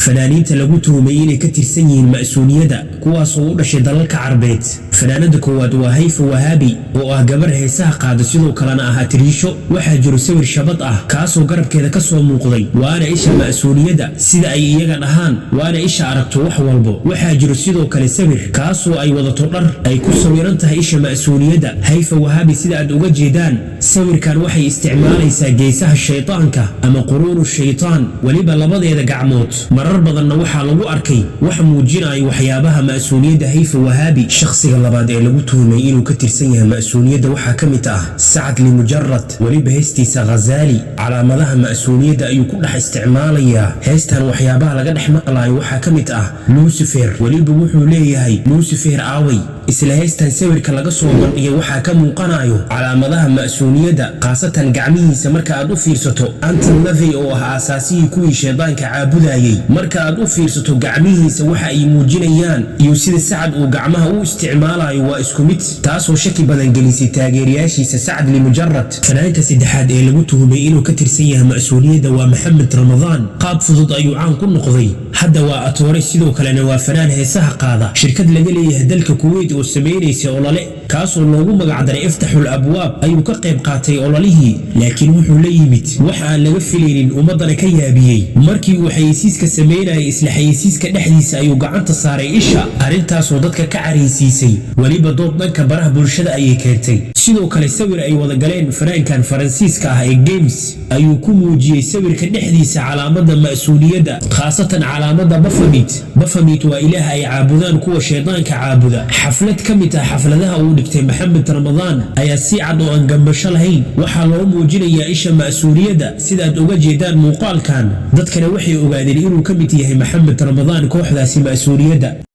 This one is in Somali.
fanaaniinta lagu tuhumay inay ka tirsan yihiin ma'suuliyadda kuwaas oo u dhashay dalalka Carbeed. fanaanada koowaad waa Hayfa Wahabi oo ah gabar heesaha qaada sidoo kalena ah tiriisho. waxaa jiro sawir shabad ah kaasoo garabkeeda ka soo muuqday waana isha ma'suuliyadda sida ay iyaga dhahaan waana isha aragto wax walbo. waxaa jiro sidoo kale sawir kaasoo ay wadato dhar ay ku sawiran tahay isha ma'suuliyadda. Hayfa Wahabi sida aad uga jeedaan sawirkan waxay isticmaalaysaa geesaha shaytaanka ama quruunu shaytaan waliba labadeeda gacmood. marar badanna waxaa lagu arkay wax muujinaya waxyaabaha ma'suuliyadda Hayfa Wahabi. shakhsiga labaad ee lagu tuhumay inuu ka tirsan yahay ma'suuliyadda waxaa ka mid ah Sacad Limujarrad. waliba heestiisa Ghazali calaamadaha ma'suuliyadda ayuu ku dhex isticmaalayaa. heestan waxyaabaha laga dhex maqlayo waxaa ka mid ah Lucifer. waliba wuxuu leeyahay Lucifer aaway. isla heestan sawirka laga soo bandhigay waxaa ka muuqanayo calaamadaha ma'suuliyadda qaasatan gacmihiisa marka aad u fiirsato. Anton LaVey oo ah aasaasigii kuwii shaydaanka caabudayay marka aad u fiirsato gacmihiisa waxa ay muujinayaan iyo sida Sacad uu gacmaha u isticmaalayo waa isku mid taasoo shaki badan gelisay taageerayaashiisa Sacad Limujarrad. fanaanka saddexaad ee lagu tuhumay inuu ka tirsan yahay ma'suuliyadda waa Maxamed Ramadaan. qaab fudud ayuu caan ku noqday hadda waa atoore sidoo kalena waa fanaan heesaha qaada. shirkad laga leeyahay dalka Kuwait oo sameynaysa olole kaasoo loogu magac daray Iftaxul Abwaab ayuu ka qayb qaatay ololihii laakiin wuxuu la yimid wax aan laga filaynin ummadana ka yaabiyay. markii uu xayeysiiska sameynayay isla xayeysiiska dhexdiisa ayuu gacanta saaray isha arrintaasoo dadka ka careysiisay waliba dood dhanka baraha bulshada ayay keentay. sidoo kale sawir ay wada galeen fanaankan Faransiiska ah ee Games ayuu ku muujiyay sawirka dhexdiisa calaamada ma'suuliyadda khaasatan calaamada Baphomet. Baphomet waa ilaah ay caabudaan kuwa shaydaanka caabuda. xaflad ka mid ah xafladaha uu dhigtay Maxamed Ramadaan ayaa si cad oo aan gambasho lahayn waxaa loo muujinayaa isha ma'suuliyadda sidaad uga jeedaan muuqaalkan. dadkana waxay ogaadeen inuu ka mid yahay Maxamed Ramadaan kooxdaasi ma'suuliyadda.